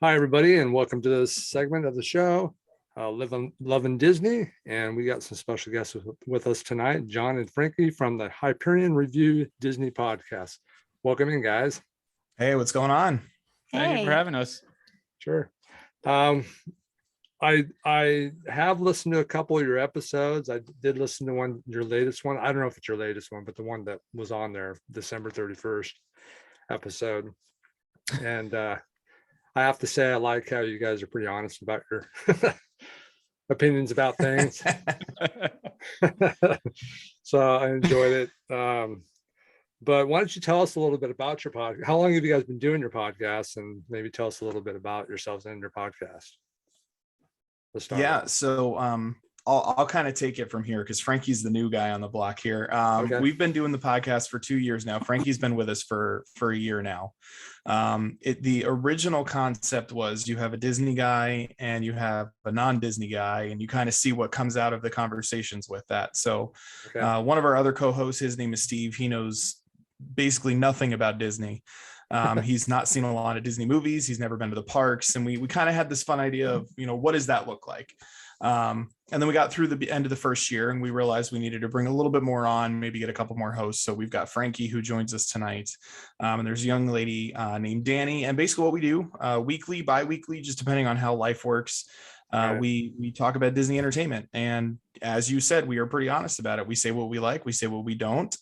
Hi, everybody, and welcome to this segment of the show, Loving Disney. And we got some special guests with us tonight, John and Frankie from the Hyperion Review Disney podcast. Welcome in, guys. Hey, what's going on? Thank you for having us. Sure. I have listened to a couple of your episodes. I did listen to your latest one. I don't know if it's your latest one, but the one that was on there, December 31st episode. And I have to say, I like how you guys are pretty honest about your opinions about things. So I enjoyed it. But why don't you tell us a little bit about your podcast? How long have you guys been doing your podcast? And maybe tell us a little bit about yourselves and your podcast. Let's start. Yeah, so I'll kind of take it from here because Frankie's the new guy on the block here. Okay. We've been doing the podcast for 2 years now. Frankie's been with us for a year now. The original concept was you have a Disney guy and you have a non-Disney guy, and you kind of see what comes out of the conversations with that. So one of our other co-hosts, his name is Steve. He knows basically nothing about Disney. He's not seen a lot of Disney movies. He's never been to the parks. And we kind of had this fun idea of, what does that look like? And then we got through the end of the first year and we realized we needed to bring a little bit more on, maybe get a couple more hosts. So we've got Frankie who joins us tonight. And there's a young lady named Danny. And basically what we do weekly, bi-weekly, just depending on how life works. We talk about Disney entertainment. And as you said, we are pretty honest about it. We say what we like, we say what we don't.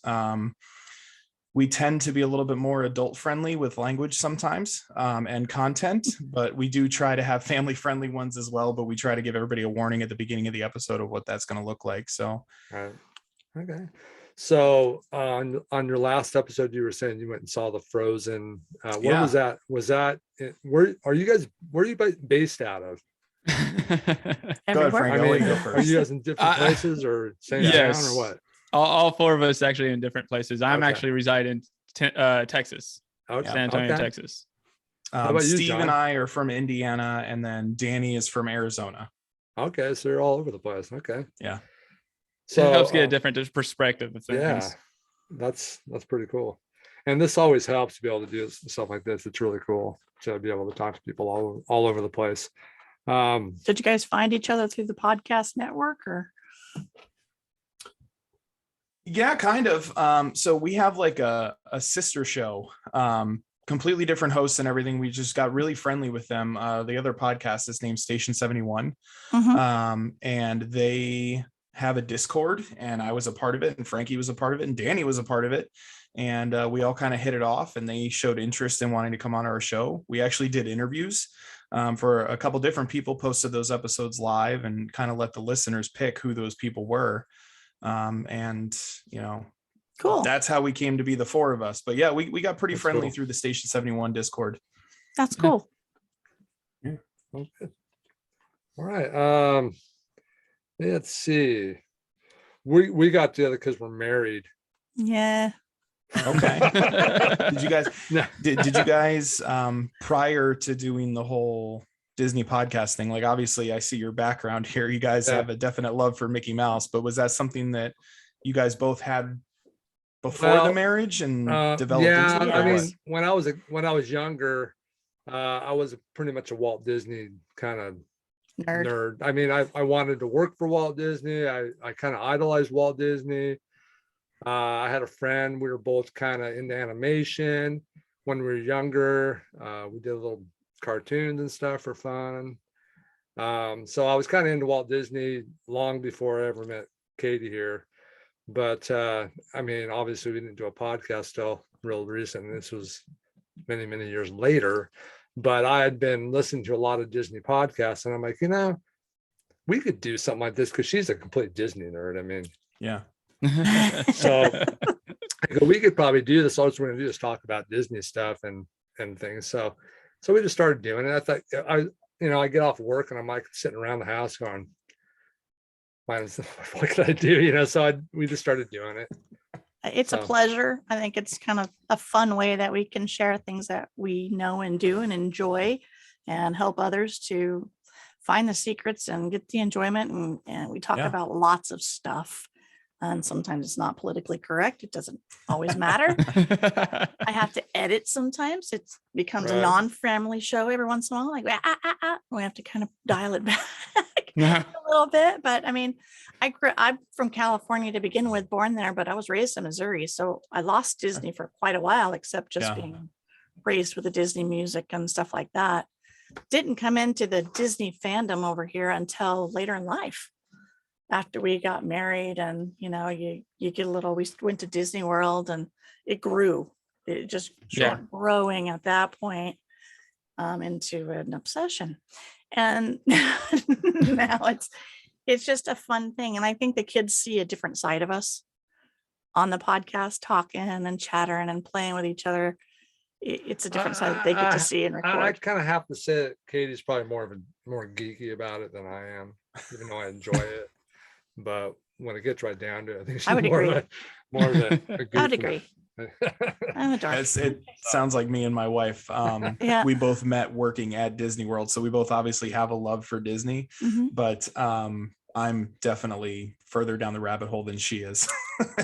We tend to be a little bit more adult friendly with language sometimes and content, but we do try to have family friendly ones as well. But we try to give everybody a warning at the beginning of the episode of what that's going to look like. So, right. Okay. So on your last episode, you were saying you went and saw the Frozen. What was that? Where are you based out of? Go ahead, Frank. Go first. Are you guys in different places or same town or what? All four of us actually in different places. I'm actually reside in Texas, San Antonio, Texas. How about you, Steve John? and I are from Indiana, and then Danny is from Arizona. Okay, so you're all over the place. Okay, yeah. So it helps get a different perspective of things. Yeah, that's pretty cool. And this always helps to be able to do stuff like this. It's really cool to be able to talk to people all over the place. Did you guys find each other through the podcast network or? Yeah, kind of. So we have like a sister show, completely different hosts and everything. We just got really friendly with them. The other podcast is named Station 71. And they have a Discord, and I was a part of it, and Frankie was a part of it, and Danny was a part of it. And we all kind of hit it off, and they showed interest in wanting to come on our show. We actually did interviews for a couple different people, posted those episodes live, and kind of let the listeners pick who those people were. Cool. That's how we came to be the four of us. But yeah, we got pretty friendly through the Station 71 Discord. That's cool. Yeah. Okay. All right. Let's see. We got together because we're married. Yeah. Okay. Did you guys prior to doing the whole Disney podcast thing, like obviously I see your background here, you guys have a definite love for Mickey Mouse, but was that something that you guys both had before the marriage and developed into it? I mean, when I was younger, I was pretty much a Walt Disney kind of nerd. I mean, I wanted to work for Walt Disney. I kind of idolized Walt Disney. I had a friend, we were both kind of into animation when we were younger. We did a little cartoons and stuff for fun. So I was kind of into Walt Disney long before I ever met Katie here. But I mean, obviously we didn't do a podcast till real recent. This was many, many years later. But I had been listening to a lot of Disney podcasts, and I'm like, we could do something like this because she's a complete Disney nerd. I mean, yeah. So I go, we could probably do this. All we're going to do is talk about Disney stuff and things. So we just started doing it. I thought I get off work and I'm like sitting around the house going, what can I do? So we just started doing it. It's a pleasure. I think it's kind of a fun way that we can share things that we know and do and enjoy and help others to find the secrets and get the enjoyment. And we talk about lots of stuff. And sometimes it's not politically correct. It doesn't always matter. I have to edit sometimes. It becomes a non-family show every once in a while. Like, we have to kind of dial it back a little bit. But I mean, I'm from California to begin with, born there, but I was raised in Missouri. So I lost Disney for quite a while, except just being raised with the Disney music and stuff like that. Didn't come into the Disney fandom over here until later in life. After we got married, and you get a little, we went to Disney World and it grew. It just started growing at that point into an obsession. And now it's just a fun thing. And I think the kids see a different side of us on the podcast, talking and chattering and playing with each other. It's a different side that they get to see and record. I kind of have to say that Katie's probably more geeky about it than I am, even though I enjoy it. But when it gets right down to it, I think she's I would agree. more of a I would agree. I'm a dark. It sounds like me and my wife. We both met working at Disney World, so we both obviously have a love for Disney. But I'm definitely further down the rabbit hole than she is.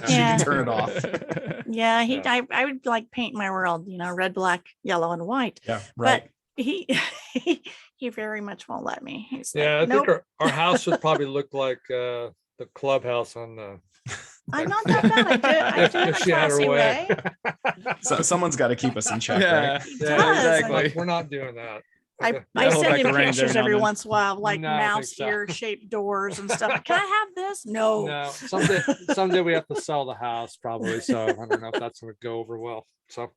She can turn it off. I would like paint my world, red, black, yellow, and white. Yeah, right. But he very much won't let me. He's I like, think our house would probably look like the clubhouse on the. I'm not that bad. I do it in a classy way. So someone's got to keep us in check, right? Exactly. We're not doing that. I send him pictures every once in a while of like mouse ear shaped doors and stuff. Can I have this? No. Someday we have to sell the house probably. So I don't know if that's going to go over well. So,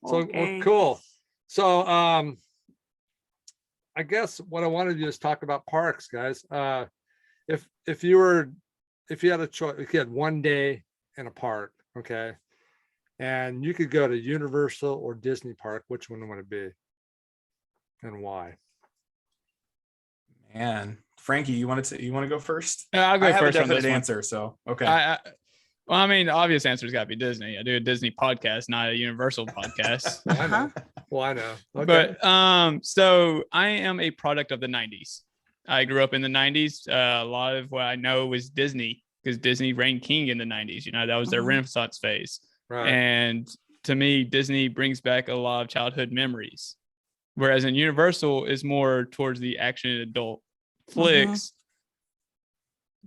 Okay. Cool. So I guess what I wanted to do is talk about parks, guys. If you had a choice, if you had one day in a park, okay, and you could go to Universal or Disney Park, which one would it be? And why? Man, Frankie, you want to go first? I'll go I have first a on this definite one. answer, so okay. Well, I mean, the obvious answer has got to be Disney. I do a Disney podcast, not a Universal podcast. I know. Well, I know. Okay. But so I am a product of the 90s. I grew up in the 90s. A lot of what I know was Disney, because Disney reigned king in the 90s. That was their Renaissance phase. Right. And to me, Disney brings back a lot of childhood memories. Whereas in Universal is more towards the action adult flicks.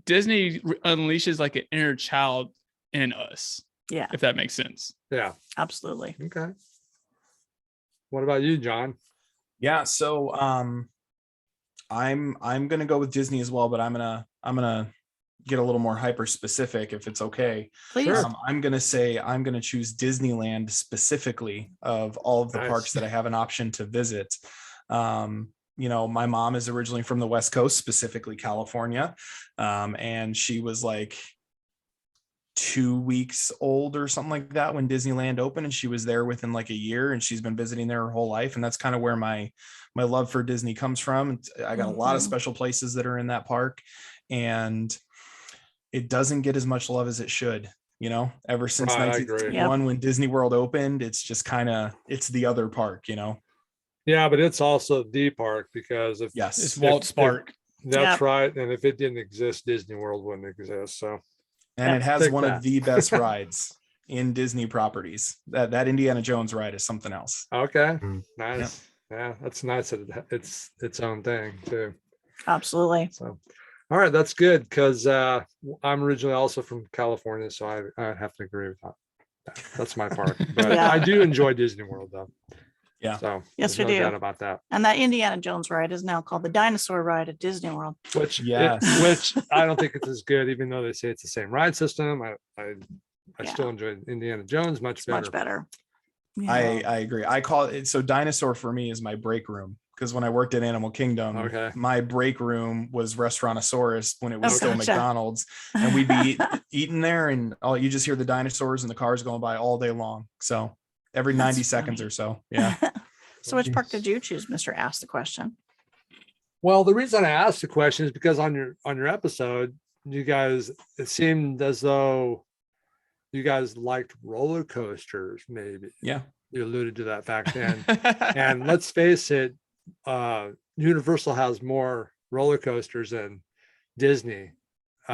Disney unleashes like an inner child in us. Yeah. If that makes sense. Yeah. Absolutely. Okay. What about you, John? Yeah. So I'm gonna go with Disney as well, but I'm gonna get a little more hyper specific if it's okay. Please. I'm gonna choose Disneyland specifically of all of the parks that I have an option to visit. My mom is originally from the West Coast, specifically California, and she was like 2 weeks old or something like that when Disneyland opened, and she was there within like a year, and she's been visiting there her whole life, and that's kind of where my love for Disney comes from. I got a lot of special places that are in that park, and it doesn't get as much love as it should, ever since 1961 when Disney World opened. It's just it's the other park, Yeah, but it's also the park, because it's Walt's park. That's right. And if it didn't exist, Disney World wouldn't exist. So, and it has one of the best rides in Disney properties. That Indiana Jones ride is something else. Okay. Nice. Yeah, that's nice that it's its own thing too. Absolutely. So, all right, that's good, because I'm originally also from California, so I have to agree with that. That's my park. But I do enjoy Disney World though. Yeah. So yes, we no do. doubt about that. And that Indiana Jones ride is now called the Dinosaur Ride at Disney World. Which I don't think it's as good, even though they say it's the same ride system. I still enjoy Indiana Jones much better. Much better. Yeah. I agree. I call it, so Dinosaur for me is my break room, because when I worked at Animal Kingdom, my break room was Restaurantosaurus when it was still McDonald's, and we'd be eating there, and you just hear the dinosaurs and the cars going by all day long. So every 90 seconds or so. Yeah. So which park did you choose, Mr. Ask the Question? Well, the reason I asked the question is because on your episode, you guys, it seemed as though you guys liked roller coasters, maybe. Yeah. You alluded to that fact. And let's face it, Universal has more roller coasters than Disney.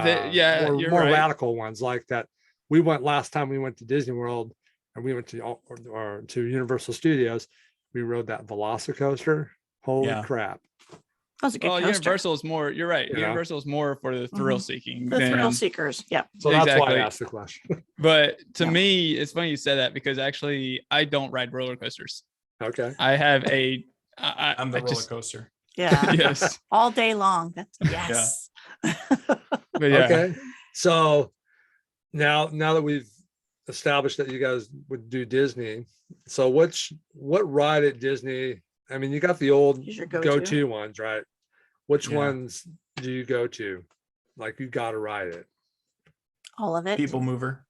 Yeah, more, you're more right. radical ones like that. We went last time we went to Disney World, and we went to or to Universal Studios. We rode that Velocicoaster. Holy Yeah. crap! That was a good Well, coaster. Universal is more. You're right. Yeah. Universal is more for the thrill seeking. The thrill than- seekers. Yeah. So that's why Exactly. I asked the question. But to Yeah. me, it's funny you said that because actually, I don't ride roller coasters. Okay. I have a. I, I'm the I roller just- coaster. Yeah. Yes. All day long. That's yes. But yeah. Okay. So now that we've established that you guys would do Disney, so what ride at Disney? I mean, you got the old Is your go-to? go-to ones, right? Which Yeah. ones do you go to? Like you got to ride it. All of it. People mover.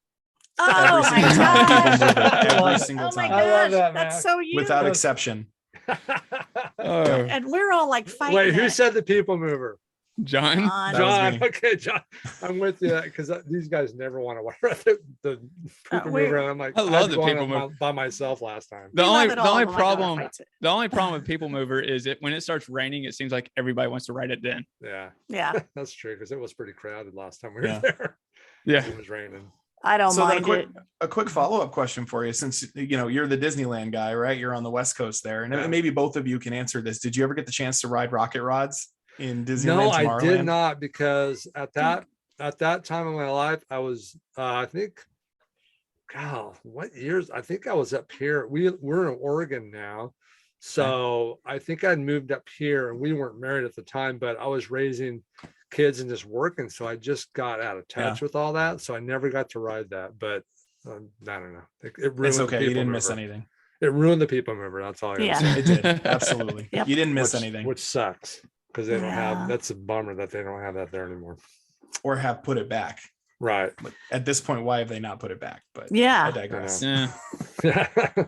Oh Every my single time. gosh. People move it. Every Oh single Oh my time. I love gosh. that, That's man. so you. Without exception. Oh, And we're all like fighting. Wait, who it. said the people mover? John. On- That was John. me. Okay, John. I'm with you because these guys never want to ride the people we're- mover. And I'm like, I love I'd the go on people it mover. by myself last time. The We love only it all, the only but my daughter problem fights it. the only problem with People Mover is when it starts raining, it seems like everybody wants to ride it then. Yeah, Yeah. that's true because it was pretty crowded last time we were Yeah. there. Yeah. It was raining. I don't So then mind it. a quick follow-up question for you, since you're the Disneyland guy, right? You're on the West Coast there, and Yeah. maybe both of you can answer this. Did you ever get the chance to ride rocket rods in Disneyland? No, I did Tomorrowland? not because at that time in my life, I was I think, God, what years? I think I was up here. We're in Oregon now. So I think I'd moved up here and we weren't married at the time, but I was raising kids and just working. So I just got out of touch with all that. So I never got to ride that, but I don't know. It ruined It's the okay. You People didn't miss Mover. anything. It ruined the people mover. That's all I gotta Yeah. say. It did. Absolutely. Yep. You didn't miss which, anything. which sucks because they don't Yeah. have, that's a bummer that they don't have that there anymore. Or have put it back. Right. But at this point, why have they not put it back? But I Yeah. digress. Yeah.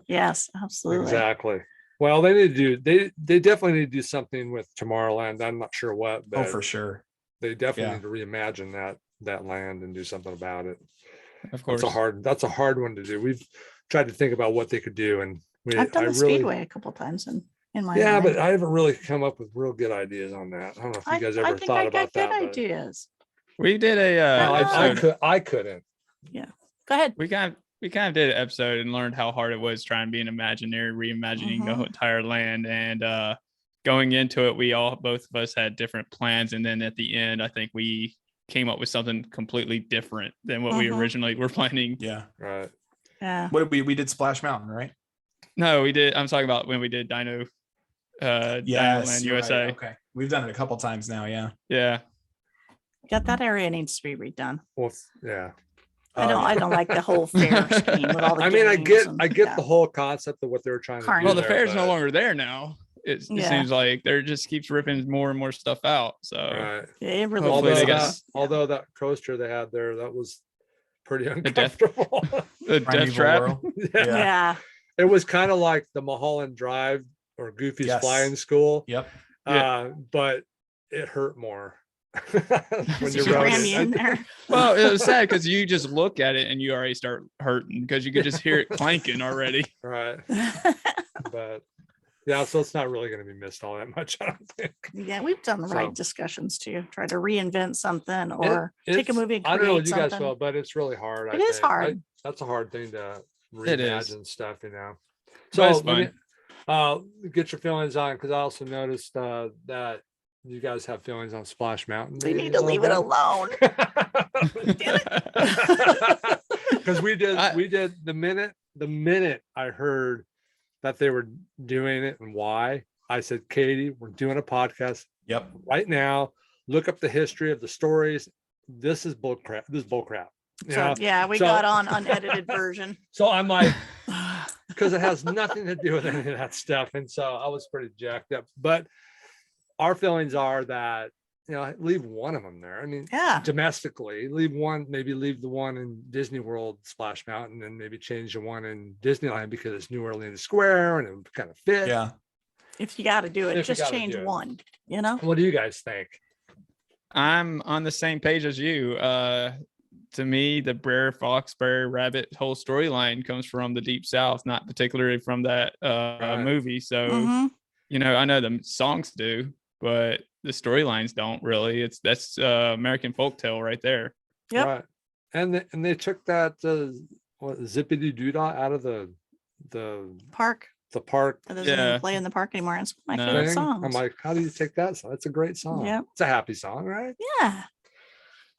Yes. Absolutely. Exactly. Well, they need to do, they definitely need to do something with Tomorrowland. I'm not sure what, but Oh, for sure. they definitely Yeah. need to reimagine that land and do something about it. Of course. That's a hard one to do. We've tried to think about what they could do, and I've done I the really, Speedway a couple times in my yeah, mind. but I haven't really come up with real good ideas on that. I don't know if you guys I ever think thought I about got good that. but- ideas. We did a No, episode. I couldn't. Go ahead. We kind of did an episode and learned how hard it was trying to be an Imagineer, reimagining the Mhm. whole entire land. And going into it, both of us had different plans. And then at the end, I think we came up with something completely different than what we Mhm. originally were planning. Yeah. Right. Yeah. What did we did Splash Mountain, right? No, we did. I'm talking about when we did Dino Land you're USA. right. Okay. We've done it a couple times now. Yeah. Yeah. Yeah, that area needs to be redone. Well, yeah. I don't like the whole fair scheme with all the I mean, I games get and- the whole concept of what they were trying to do. Carnival. Well, the there, fair is no but- longer there now. It Yeah. seems like there just keeps ripping more and more stuff out. So Right. Yeah, it really Hopefully Although they was. got- that, although that coaster they had there, that was pretty death- uncomfortable. the Death Primeval Trap. Whirl. Yeah. Yeah. It was kind of like the Mulholland Drive or Goofy's Yes. Flying School, Yep. but it hurt more when you She rode ran me in it. there. Well, it was sad because you just look at it and you already start hurting because you could just hear it clanking already. Right. But yeah, so it's not really going to be missed all that much, I don't think. Yeah, we've done the So- right discussions too. Try to reinvent something or take a It's- movie and I don't know what create you guys something. feel, but it's really hard. It is hard. That's a hard thing to It is. reimagine stuff, But So it's let me, get your feelings on, because I also noticed that you guys have feelings on Splash Mountain. We need to leave it alone. Because we did I- the minute I heard that they were doing it and why, I said, Katie, we're doing a podcast Yep. right now. Look up the history of the stories. This is bull crap. This is bull crap. You So know? yeah, we So- got on unedited version. So I'm like, because it has nothing to do with any of that stuff. And so I was pretty jacked up. But our feelings are that, leave one of them there. I mean, Yeah. domestically, leave one, maybe leave the one in Disney World Splash Mountain and maybe change the one in Disneyland because it's New Orleans Square and it would kind of fit. Yeah. If you got to do it, If you just gotta change do it. one, What do you guys think? I'm on the same page as you. To me, the Brer Fox, Brer Rabbit whole storyline comes from the Deep South, not particularly from that Right. movie. So, Mhm. I know the songs do, but the storylines don't really. That's American folktale right there. Yep. Right. And they took that what, zippity doodah out of the Park. park That doesn't Yeah. even play in the park anymore. It's one of my No. favorite thing. songs. I'm like, how do you take that song? It's a great song. Yep. It's a happy song, right? yeah.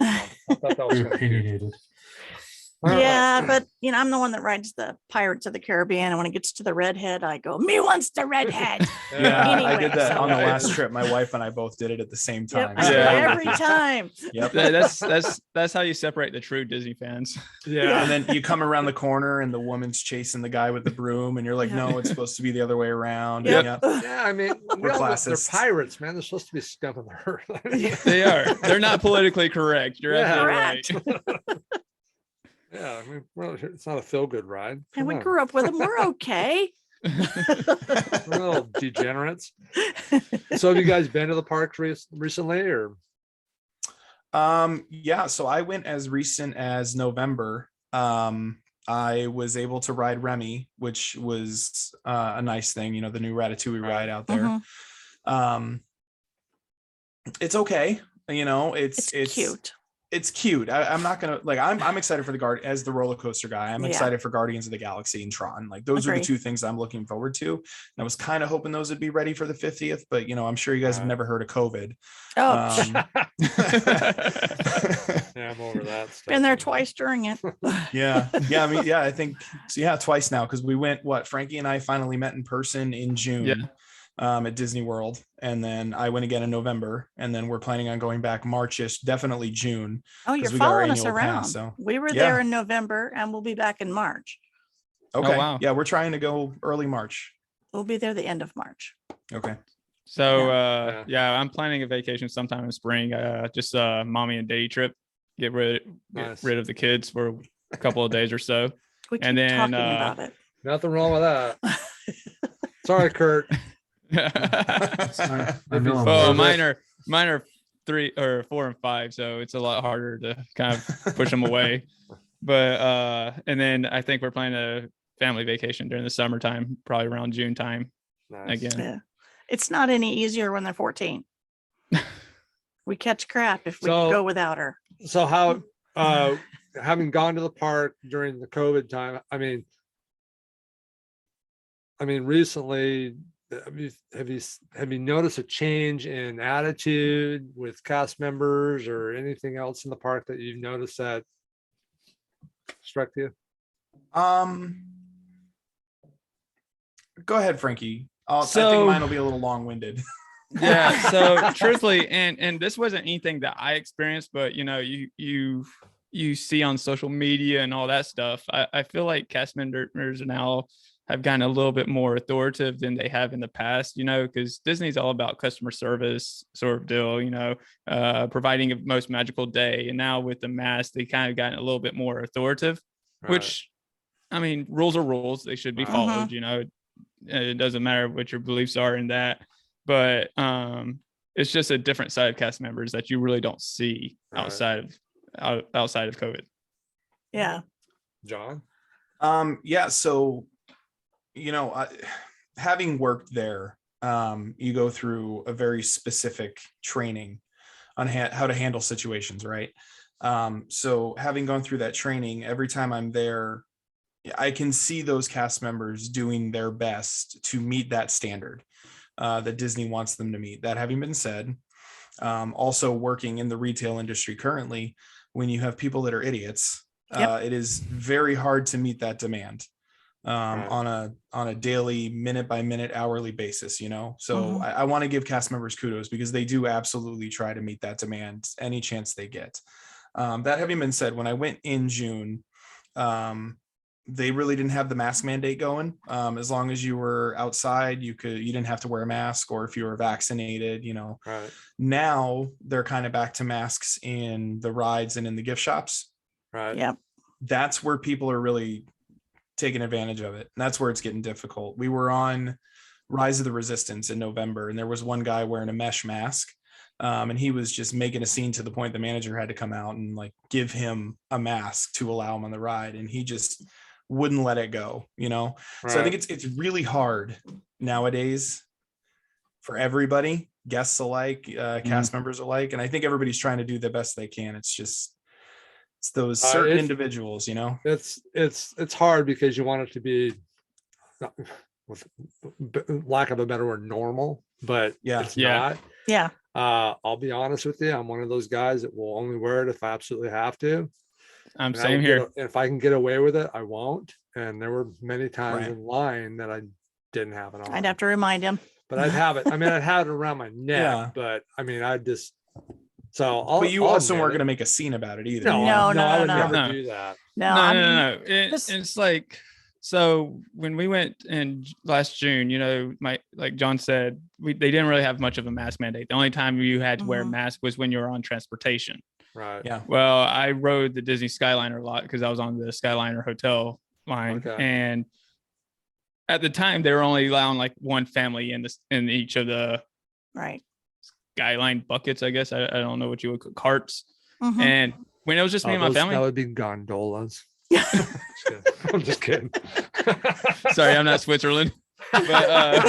I thought that was Very kind of cute. opinionated. All right. Yeah, but I'm the one that rides the Pirates of the Caribbean, and when it gets to the redhead, I go, "Me wants the redhead." Yeah, I Anyway, did that so- on the last trip. My wife and I both did it at the same Yep, time. I do Yeah. every time. Yep. That's how you separate the true Disney fans. Yeah. And then you come around the corner and the woman's chasing the guy with the broom, and you're like, Yeah. no, it's supposed to be the other way around. Yep. Yep. Yeah, I mean, We're they're classists. pirates, man. They're supposed to be scumming the earth. They are. They're not politically correct. You're Yeah. absolutely right. Yeah, I mean, well, it's not a feel-good ride. And Come we on. grew up with them. We're okay. We're little degenerates. So have you guys been to the parks recently, or? Yeah, so I went as recent as November. I was able to ride Remy, which was a nice thing, you know, the new Ratatouille ride out there. Mhm. It's okay, you know, It's cute. It's cute. I'm not gonna like. I'm excited for the as the roller coaster guy. I'm Yeah. excited for Guardians of the Galaxy and Tron. Like those are the Agree. two things I'm looking forward to. And I was kind of hoping those would be ready for the 50th, but you know, I'm sure you guys have Right. never heard of COVID. Oh, Yeah, I'm over that stuff. been there twice during it. yeah, I mean, yeah, I think so. Yeah, twice now because we went. Frankie and I finally met in person in June. Yeah. At Disney World, and then I went again in November, and then we're planning on going back Marchish, definitely June. Oh, 'Cause you're we got our following us annual around. pass, so- We were Yeah. there in November, and we'll be back in March. Okay, wow. yeah, we're trying to go early March. We'll be there the end of March. Okay. So Yeah. yeah, I'm planning a vacation sometime in spring. Just a mommy and daddy trip. Get rid Nice. of the kids for a couple of days or so. We keep And then, talking about it. Nothing wrong with that. Sorry, Kurt. I know I'm Oh, nervous. mine are 3 or 4 and 5, so it's a lot harder to kind of push them away. But and then I think we're planning a family vacation during the summertime, probably around June time Nice. again. Yeah. It's not any easier when they're 14. We catch crap if we So- go without her. So how, having gone to the park during the COVID time, I mean, recently, have you noticed a change in attitude with cast members or anything else in the park that you've noticed that struck you? Go ahead, Frankie. I So- think mine will be a little long-winded. Yeah, so truthfully, and this wasn't anything that I experienced, but you know, you see on social media and all that stuff. I feel like cast members now have gotten a little bit more authoritative than they have in the past, you know, because Disney's all about customer service sort of deal, you know, providing a most magical day. And now with the mask, they kind of gotten a little bit more authoritative, which, I mean, rules are rules. They should be Right. followed, you know. It doesn't matter what your beliefs are in that. But it's just a different side of cast members that you really don't see Right. outside of COVID. Yeah. John? Yeah, so you know, having worked there, you go through a very specific training on how to handle situations, right? So having gone through that training, every time I'm there, I can see those cast members doing their best to meet that standard that Disney wants them to meet. That having been said, also working in the retail industry currently, when you have people that are idiots, it is very hard to meet that demand on a daily, minute by minute, hourly basis, you know. So I want to give cast members kudos because they do absolutely try to meet that demand any chance they get. That having been said, when I went in June, they really didn't have the mask mandate going. As long as you were outside, you didn't have to wear a mask, or if you were vaccinated, you know. Right. Now they're kind of back to masks in the rides and in the gift shops. Right. Yeah. That's where people are really taking advantage of it. And that's where it's getting difficult. We were on Rise of the Resistance in November, and there was one guy wearing a mesh mask. And he was just making a scene to the point the manager had to come out and like give him a mask to allow him on the ride. And he just wouldn't let it go, you know? So I think it's really hard nowadays for everybody guests alike, cast members alike. And I think everybody's trying to do the best they can. It's those certain individuals, you know. It's hard because you want it to be, with lack of a better word, normal, but it's not. Yeah. I'll be honest with you. I'm one of those guys that will only wear it if I absolutely have to. I'm same here. If I can get away with it, I won't. And there were many times in line that I didn't have it on. I'd have to remind him. But I'd have it. I mean, I'd have it around my neck, but I mean, I just, but you also weren't going to make a scene about it either. No, I would never do that. No. It's like, so when we went in last June, you know, like John said, they didn't really have much of a mask mandate. The only time you had to wear a mask was when you were on transportation. Right. Yeah. Well, I rode the Disney Skyliner a lot because I was on the Skyliner hotel line, and at the time they were only allowing like one family in each of the Skyline buckets, I guess. I don't know what you would call carts. And when it was just me and my family, that would be gondolas. I'm just kidding. Sorry, I'm not Switzerland. But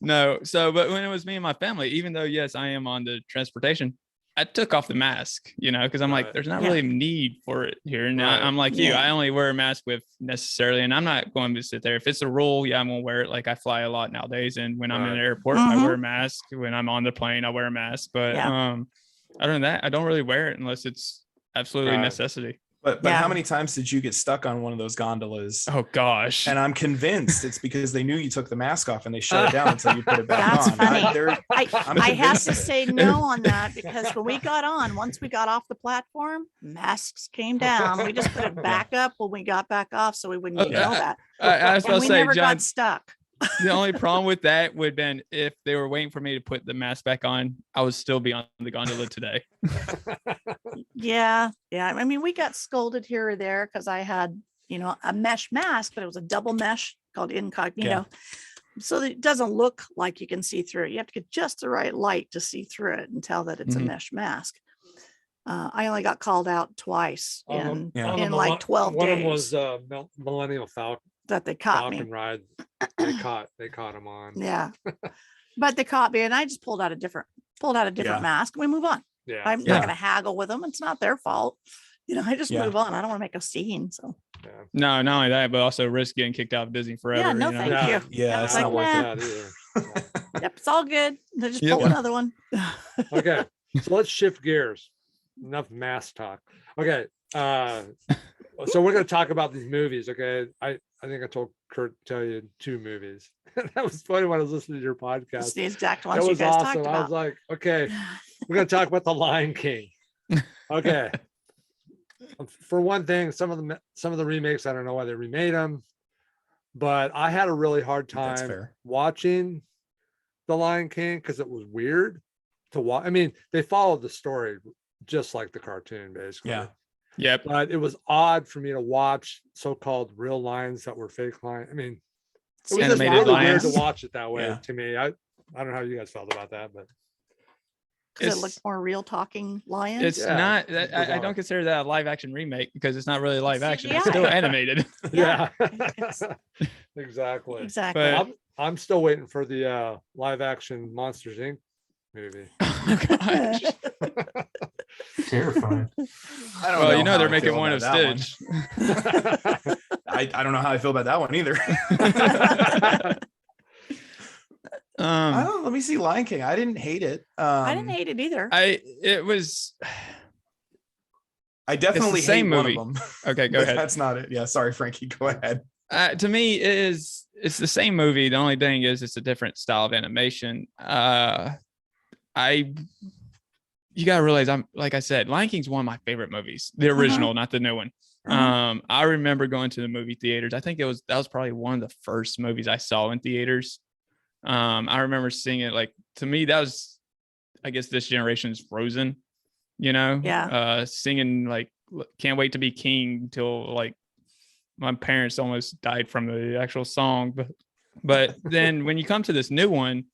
no. So, but when it was me and my family, even though yes, I am on the transportation, I took off the mask, you know, because I'm like, there's not really a need for it here. And I'm like you, I only wear a mask with necessarily, and I'm not going to sit there. If it's a rule, I'm gonna wear it. Like I fly a lot nowadays, and when I'm in the airport, I wear a mask. When I'm on the plane, I wear a mask. But other than that, I don't really wear it unless it's absolutely necessity. But how many times did you get stuck on one of those gondolas? Oh gosh. And I'm convinced it's because they knew you took the mask off and they shut it down until you put it back on. Funny. I have to say no on that, because when we got on, once we got off the platform, masks came down. We just put it back up when we got back off, so we wouldn't even know that. I was supposed to say, never John, got stuck. The only problem with that would have been if they were waiting for me to put the mask back on, I would still be on the gondola today. Yeah. I mean, we got scolded here or there because I had, you know, a mesh mask, but it was a double mesh called incognito. Yeah. So that it doesn't look like you can see through it. You have to get just the right light to see through it and tell that it's a mesh mask. I only got called out twice in like 12 days. One of them was Millennial Falcon. That they caught Falcon me. Ride. They caught him on. Yeah. But they caught me, and I just pulled out a different mask. We move on. Yeah. I'm not going to haggle with them. It's not their fault. You know, I just move on. I don't want to make a scene. So no, not only that, but also risk getting kicked out of Disney forever. Yeah, no, you know? thank you. Yeah, it's not worth that either. Yep, it's all good. They just pull another one. Okay, so let's shift gears. Enough mask talk. Okay, so we're going to talk about these movies. Okay, I think I told Kurt to tell you 2 movies. That was funny when I was listening to your podcast. It's the exact ones that you was guys awesome. talked about. I was like, okay, we're going to talk about The Lion King. Okay. For one thing, some of the remakes, I don't know why they remade them, but I had a really hard time watching The Lion King because it was weird to watch. I mean, they followed the story just like the cartoon, basically. Yeah. Yep. But it was odd for me to watch so-called real lions that were fake lions. I mean, it was just really weird to watch it that way to me. I don't know how you guys felt about that, but because it looked more real talking lions. It's not. I don't consider that a live action remake because it's not really live action. It's still animated. Yeah. Exactly. But I'm still waiting for the live action Monsters Inc. movie. Oh gosh. Terrifying. Well, you know they're making one of Stitch. I don't know how I feel about that one either. Let me see Lion King. I didn't hate it. I didn't hate it either. I definitely hate same movie. one of them. Okay, go ahead. That's not it. Yeah, sorry, Frankie. Go ahead. To me, it's the same movie. The only thing is it's a different style of animation. You gotta realize like I said, Lion King's one of my favorite movies. The original, not the new one. I remember going to the movie theaters. I think that was probably one of the first movies I saw in theaters. I remember seeing it. Like, to me, that was, I guess, this generation's Frozen, you know, singing like Can't Wait to Be King till like my parents almost died from the actual song. But then when you come to this new one,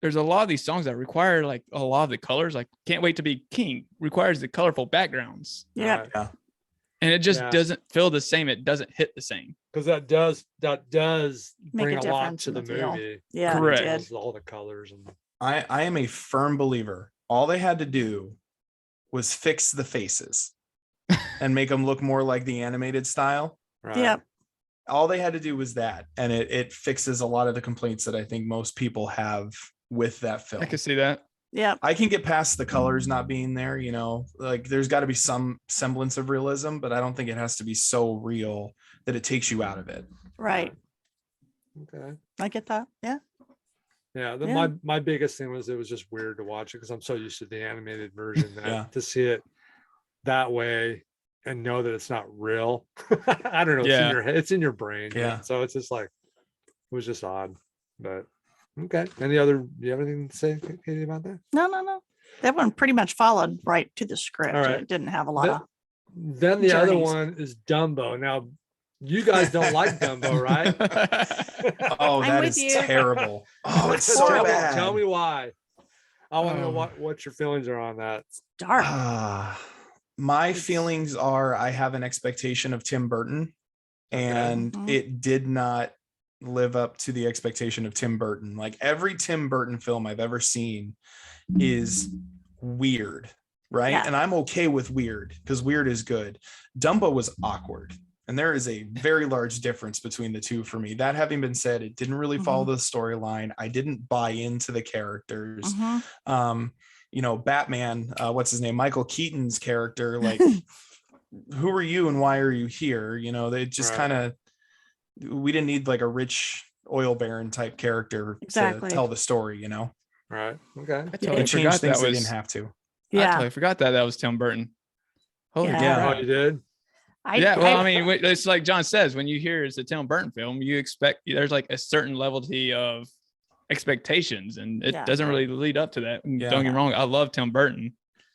there's a lot of these songs that require like a lot of the colors, like Can't Wait to Be King requires the colorful backgrounds. Yeah. And it just Yeah. doesn't feel the same. It doesn't hit the same. Because that does Make bring a a lot difference to in the the feel. movie. Yeah, it Correct. did. Those- all the colors and I am a firm believer. All they had to do was fix the faces and make them look more like the animated style. right. Yep. All they had to do was that, and it fixes a lot of the complaints that I think most people have with that film. I can see that. Yep. I can get past the colors not being there, you know, like there's got to be some semblance of realism, but I don't think it has to be so real that it takes you out of it. Right. Okay. I get that. Yeah. Yeah, Yeah. my biggest thing was it was just weird to watch it because I'm so used to the animated version that Yeah. to see it that way and know that it's not real. I don't know. It's in Yeah. your head, it's in your brain. Yeah. So it's just like it was just odd. But okay. Any other do you have anything to say, Katie, about that? No. That one pretty much followed right to the script. All right. It didn't have a lot of. Then the other Journeys. one is Dumbo. Now you guys don't like Dumbo, right? Oh, I'm that with is you. terrible. Oh, it's so tell, bad. tell me why. I want to know Oh. what your feelings are on that. Dark. My It's- feelings are I have an expectation of Tim Burton, and Mhm. it did not live up to the expectation of Tim Burton. Like every Tim Burton film I've ever seen is weird, right? Yeah. And I'm okay with weird because weird is good. Dumbo was awkward. And there is a very large difference between the two for me. That having been said, it didn't really follow the storyline. I didn't buy into the characters. Mhm. You know, Batman, what's his name? Michael Keaton's character, like, who are you and why are you here? You know, they just Right. kind of, we didn't need like a rich oil baron type character Exactly. to tell the story, you know? Right. Okay. I They totally changed forgot things that they was. didn't have to. I Yeah. totally forgot that was Tim Burton. Holy Yeah. Yeah. Oh, crap. you did? Yeah, well, I mean, it's like John says, when you hear it's a Tim Burton film, you expect there's like a certain levelty of expectations, and it Yeah. doesn't really lead up to that. And Yeah. Don't get me wrong, I love Tim Burton.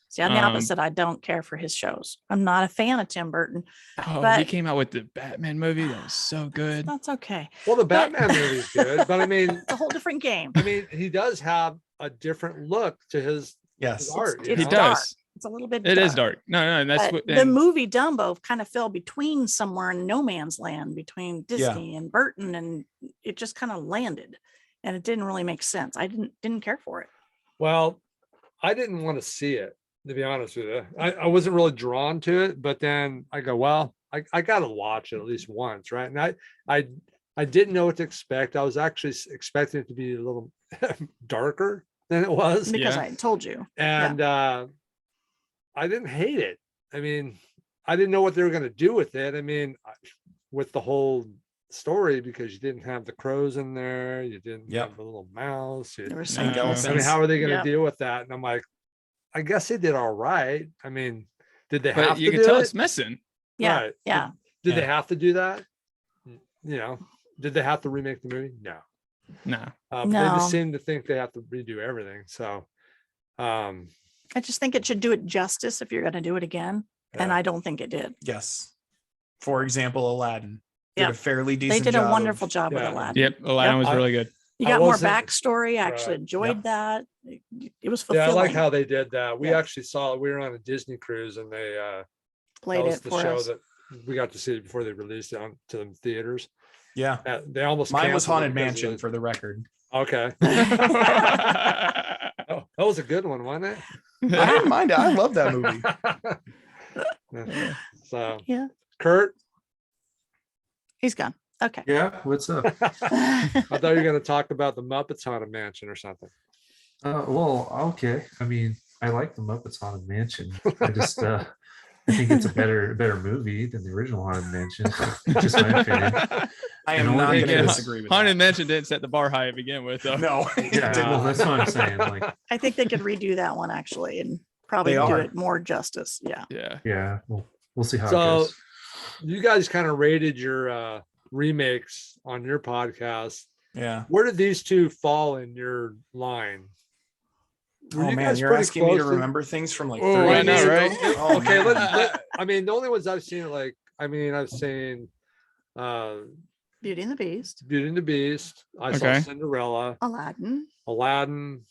See, I'm the Um, opposite. I don't care for his shows. I'm not a fan of Tim Burton. Oh, he But- came out with the Batman movie that was so good. That's okay. Well, the But- Batman movie's good, but I mean, It's a whole different game. he does have a different look to his Yes. art. It's He know? dark. does. It's a little bit It is dark. No, and that's But what the and- movie Dumbo kind of fell between somewhere in no man's land between Disney and Burton, and it just kind of landed, and it didn't really make sense. I didn't care for it. Well, I didn't want to see it, to be honest with you. I wasn't really drawn to it, but then I go, well, I got to watch it at least once, right? And I didn't know what to expect. I was actually expecting it to be a little darker than it was. Because Yeah. I told you. And I didn't hate it. I mean, I didn't know what they were going to do with it. I mean, with the whole story, because you didn't have the crows in there, you didn't Yep. have the little mouse. There was Yeah. some I I mean, Sense. how are they going to Yep. deal with that? And I'm like, I guess they did all right. I mean, did they but have you to can do tell it? it's missing. Yeah. Right. Yeah. Did they Yeah. have to do that? You know, did they have to remake the movie? No. Nah. They just No. seem to think they have to redo everything. So, I just think it should do it justice if you're going to do it again. And yeah. I don't think it did. Yes. For example, Aladdin did Yeah. a fairly They decent did a job wonderful of- job with yeah. Aladdin. Yep, Aladdin was I- really good. You I got more wasn't- backstory. I actually Right. enjoyed that. It was yeah, I fulfilling. like how they did that. We Yeah. actually saw it. We were on a Disney cruise and they, that played was it the for show us. that we got to see it before they released it on to the theaters. Yeah. They almost Mine was canceled it Haunted because of Mansion the- for the record. Okay. Oh, that was a good one, wasn't I didn't mind it. I love that movie. it? So, Yeah. Kurt, He's gone. Okay. Yeah, what's up? I thought you were going to talk about the Muppets Haunted Mansion or something. Well, okay. I mean, I like the Muppets Haunted Mansion. I just I think it's a better movie than the original Haunted Mansion. Just my opinion. I And am not only going to because- disagree with Haunted that. Mansion didn't set the bar high to begin with, though. No. Yeah. Well, that's what I'm saying. Like, I think they could redo that one actually and probably They do are. it more justice. Yeah. Yeah. yeah, we'll see how it So, goes. you guys kind of rated your remakes on your podcast. Yeah. Where did these two fall in your line? Were Oh you man, guys you're pretty asking me to close remember things from like Oh, 30 I know, years ago? right? Oh, Okay, man. I mean, the only ones I've seen, like, I mean, I've seen Beauty and the Beast, Beauty and the Beast. I saw Okay. Cinderella, Aladdin. Aladdin,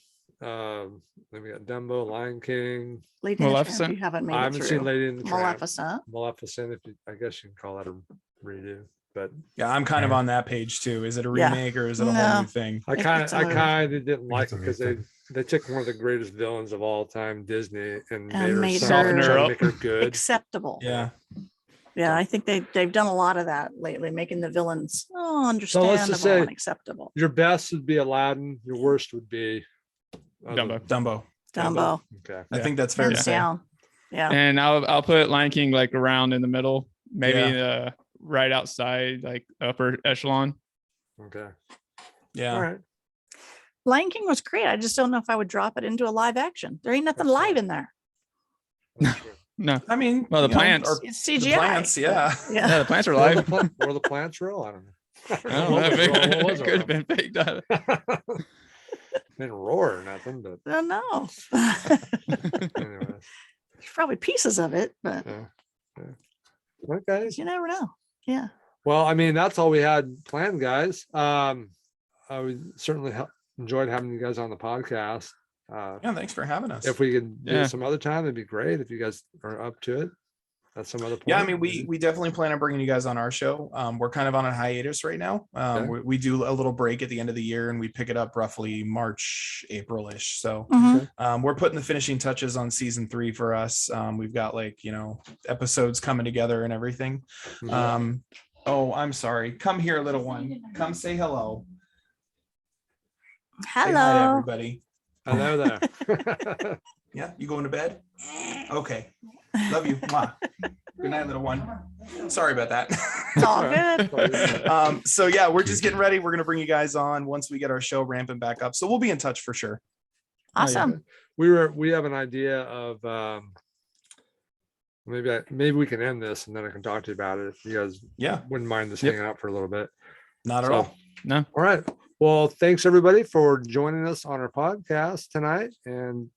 Then we got Dumbo, Lion King. Lady and the Tramp, Maleficent? you haven't made I it haven't through. seen Lady and the Tramp. Maleficent. Maleficent, I guess you can call that a redo. But Yeah, I'm kind of Yeah. on that page too. Is it a Yeah. remake or is it a whole No. new thing? I kind It's of a movie. didn't like It's a it because movie. they took one of the greatest villains of all time, Disney, and And made trying her to up. make her good. Acceptable. Yeah. Yeah, I think they've done a lot of that lately, making the villains let's just understandable say- and acceptable. Your best would be Aladdin. Your worst would be Dumbo. Dumbo. Dumbo, Okay. I Yeah. think that's fair to hands say. down. Yeah. And I'll put Lion King like around in the middle, maybe right outside, like upper echelon. Okay. Yeah. All right. Lion King was great. I just don't know if I would drop it into a live action. There ain't nothing That's live fine. in there. That's true. No, I mean, Well, the you know, plants. or It's the CGI. plants, yeah. yeah, Yeah. the plants are Were live. the plants real? I don't know. I don't know. What was real? What was It could have been faked out. Didn't roar or nothing, but I don't know. anyway. There's probably pieces of it, but Okay. you never know. Yeah. Well, I mean, that's all we had planned, guys. I would certainly enjoyed having you guys on the podcast. Yeah, thanks for having us. If we could do Yeah. it some other time, it'd be great. If you guys are up to it, at some other point. Yeah, I mean, we definitely plan on bringing you guys on our show. We're kind of on a hiatus right now. Okay. We do a little break at the end of the year, and we pick it up roughly March, April-ish. So Mhm. we're putting the finishing touches on season 3 for us. We've got episodes coming together and everything. Mhm. Oh, I'm sorry. Come here, little one. Come say hello. Say hi to Hello. everybody. Hello there. Yeah, you going to bed? Okay. Love you. Mwah. Good night, little one. Sorry about that. It's all good. So yeah, we're just getting ready. We're gonna bring you guys on once we get our show ramping back up. So we'll be in touch for sure. Awesome. We have an idea of maybe we can end this and then I can talk to you about it if you guys Yeah, wouldn't mind just Yep. hanging out for a little bit. not at So- all. No. All right. Well, thanks everybody for joining us on our podcast tonight. And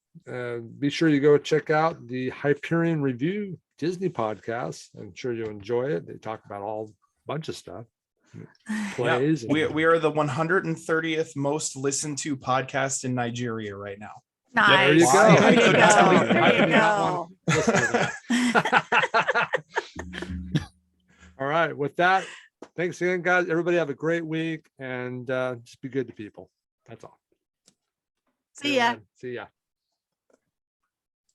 be sure you go check out the Hyperion Review Disney podcast. I'm sure you'll enjoy it. They talk about all bunch of stuff. Plays. and- We are the 130th most listened to podcast in Nigeria right now. Nice. There you go. I There you couldn't go. tell you. There I you did not go. want to listen to that. All right. With that, thanks again, guys. Everybody have a great week and just be good to people. That's all. See ya. See ya.